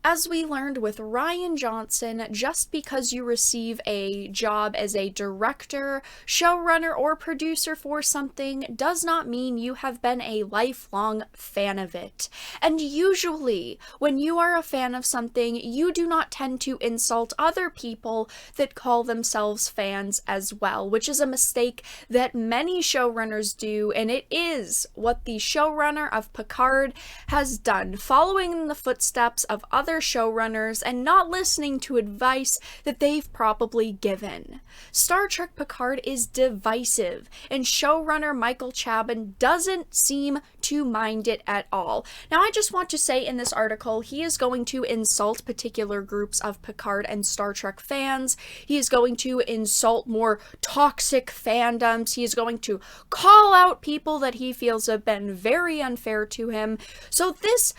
As we learned with Rian Johnson, just because you receive a job as a director, showrunner, or producer for something does not mean you have been a lifelong fan of it. And usually, when you are a fan of something, you do not tend to insult other people that call themselves fans as well, which is a mistake that many showrunners do, and it is what the showrunner of Picard has done, following in the footsteps of other showrunners and not listening to advice that they've probably given. Star Trek Picard is divisive, and showrunner Michael Chaban doesn't seem to mind it at all. Now, I just want to say in this article, he is going to insult particular groups of Picard and Star Trek fans. He is going to insult more toxic fandoms. He is going to call out people that he feels have been very unfair to him. So this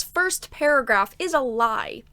first paragraph is a lie.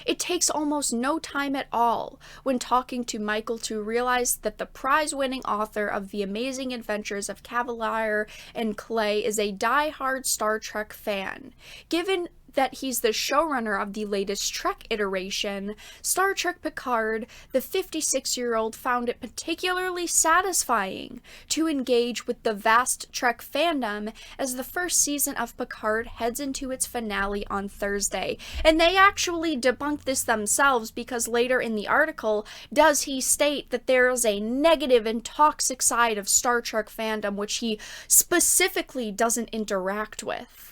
It takes almost no time at all when talking to Michael to realize that the prize-winning author of The Amazing Adventures of Cavalier and Clay is a die-hard Star Trek fan. Given that he's the showrunner of the latest Trek iteration, Star Trek Picard, the 56-year-old found it particularly satisfying to engage with the vast Trek fandom as the first season of Picard heads into its finale on Thursday. And they actually debunk this themselves, because later in the article does he state that there is a negative and toxic side of Star Trek fandom which he specifically doesn't interact with.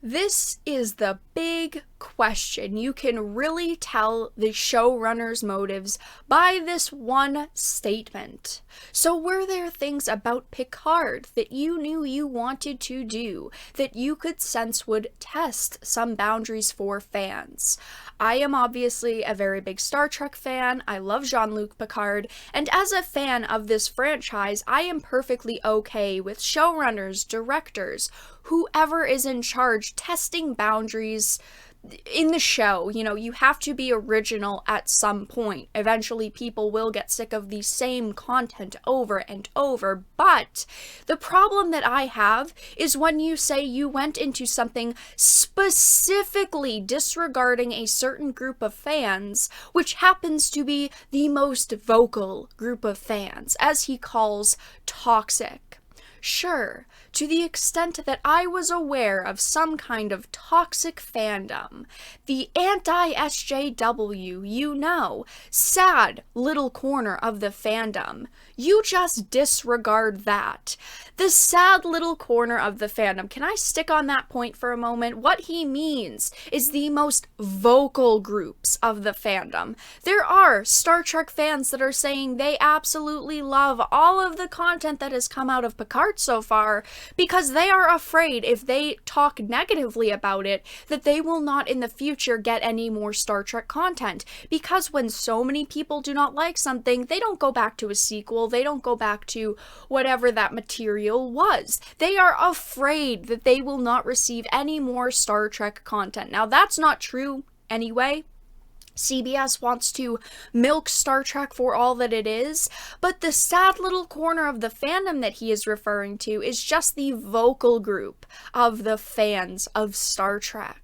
This is the big question. You can really tell the showrunner's motives by this one statement. So were there things about Picard that you knew you wanted to do that you could sense would test some boundaries for fans? I am obviously a very big Star Trek fan. I love Jean-Luc Picard, and as a fan of this franchise, I am perfectly okay with showrunners, directors, whoever is in charge testing boundaries in the show. You know, you have to be original at some point. Eventually people will get sick of the same content over and over, but the problem that I have is when you say you went into something specifically disregarding a certain group of fans, which happens to be the most vocal group of fans, as he calls toxic. Sure, to the extent that I was aware of some kind of toxic fandom, the anti-SJW, you know, sad little corner of the fandom, you just disregard that. The sad little corner of the fandom, can I stick on that point for a moment? What he means is the most vocal groups of the fandom. There are Star Trek fans that are saying they absolutely love all of the content that has come out of Picard so far, because they are afraid if they talk negatively about it that they will not in the future get any more Star Trek content. Because when so many people do not like something, they don't go back to a sequel, they don't go back to whatever that material was. They are afraid that they will not receive any more Star Trek content. Now, that's not true anyway. CBS wants to milk Star Trek for all that it is, but the sad little corner of the fandom that he is referring to is just the vocal group of the fans of Star Trek.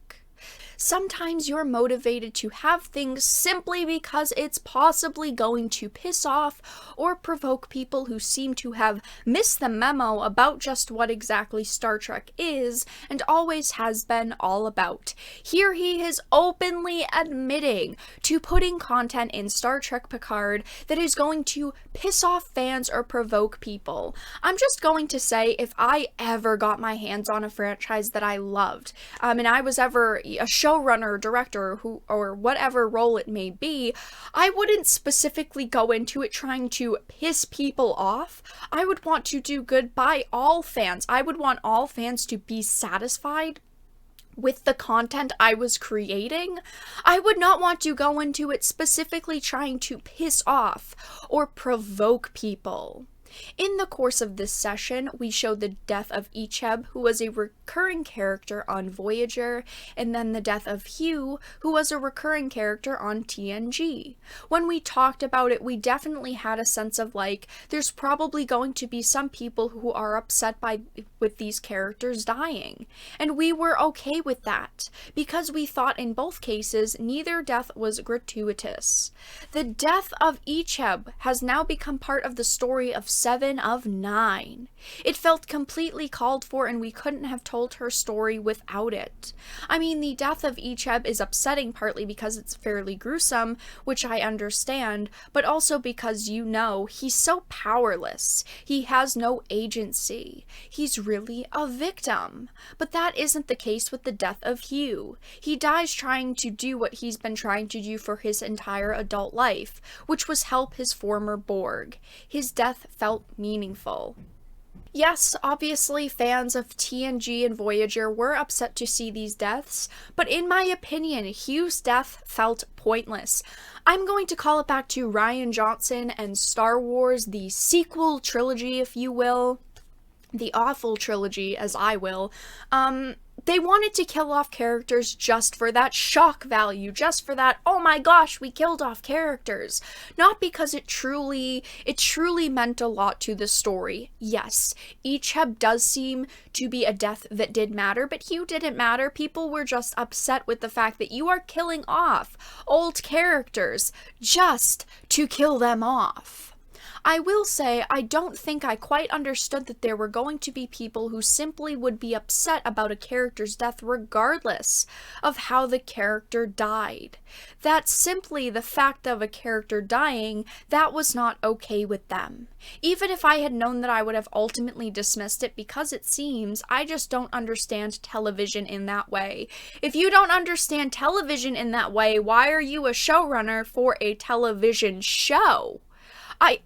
Sometimes you're motivated to have things simply because it's possibly going to piss off or provoke people who seem to have missed the memo about just what exactly Star Trek is and always has been all about. Here he is openly admitting to putting content in Star Trek Picard that is going to piss off fans or provoke people. I'm just going to say, if I ever got my hands on a franchise that I loved, and I was ever a showrunner, director, or whatever role it may be, I wouldn't specifically go into it trying to piss people off. I would want to do good by all fans. I would want all fans to be satisfied with the content I was creating. I would not want to go into it specifically trying to piss off or provoke people. In the course of this session, we showed the death of Icheb, who was a recurring character on Voyager, and then the death of Hugh, who was a recurring character on TNG. When we talked about it, we definitely had a sense of like, there's probably going to be some people who are upset with these characters dying. And we were okay with that, because we thought in both cases, neither death was gratuitous. The death of Icheb has now become part of the story of 7 of 9. It felt completely called for, and we couldn't have told her story without it. I mean, the death of Icheb is upsetting partly because it's fairly gruesome, which I understand, but also because, you know, he's so powerless. He has no agency. He's really a victim. But that isn't the case with the death of Hugh. He dies trying to do what he's been trying to do for his entire adult life, which was help his former Borg. His death felt meaningful. Yes, obviously fans of TNG and Voyager were upset to see these deaths, but in my opinion, Hugh's death felt pointless. I'm going to call it back to Rian Johnson and Star Wars, the sequel trilogy, if you will. The awful trilogy, as I will. They wanted to kill off characters just for that shock value, just for that, oh my gosh, we killed off characters. Not because it truly meant a lot to the story. Yes, Icheb does seem to be a death that did matter, but Hugh didn't matter. People were just upset with the fact that you are killing off old characters just to kill them off. I will say, I don't think I quite understood that there were going to be people who simply would be upset about a character's death regardless of how the character died. That simply the fact of a character dying, that was not okay with them. Even if I had known that, I would have ultimately dismissed it, because it seems I just don't understand television in that way. If you don't understand television in that way, why are you a showrunner for a television show?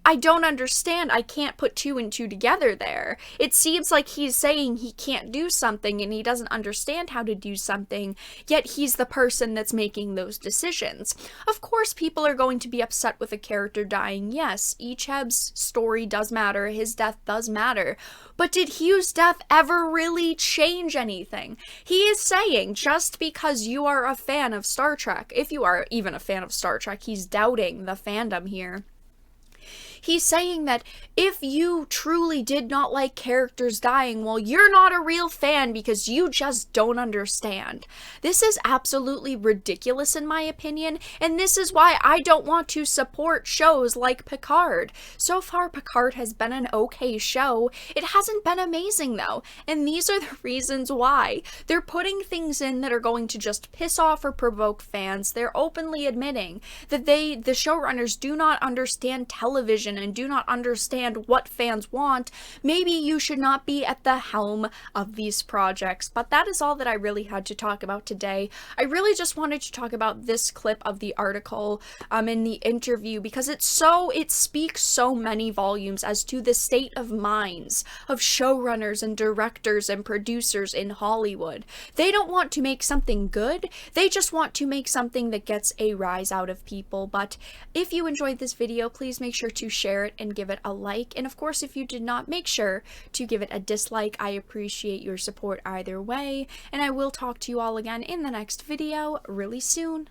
I don't understand. I can't put 2 and 2 together there. It seems like he's saying he can't do something and he doesn't understand how to do something, yet he's the person that's making those decisions. Of course, people are going to be upset with a character dying. Yes, Icheb's story does matter. His death does matter. But did Hugh's death ever really change anything? He is saying just because you are a fan of Star Trek, if you are even a fan of Star Trek, he's doubting the fandom here. He's saying that if you truly did not like characters dying, well, you're not a real fan because you just don't understand. This is absolutely ridiculous in my opinion, and this is why I don't want to support shows like Picard. So far, Picard has been an okay show. It hasn't been amazing though, and these are the reasons why. They're putting things in that are going to just piss off or provoke fans. They're openly admitting that the showrunners do not understand television and do not understand what fans want. Maybe you should not be at the helm of these projects. But that is all that I really had to talk about today. I really just wanted to talk about this clip of the article in the interview, because it speaks so many volumes as to the state of minds of showrunners and directors and producers in Hollywood. They don't want to make something good, they just want to make something that gets a rise out of people. But if you enjoyed this video, please make sure to share it and give it a like, and of course if you did not, make sure to give it a dislike. I appreciate your support either way, and I will talk to you all again in the next video really soon.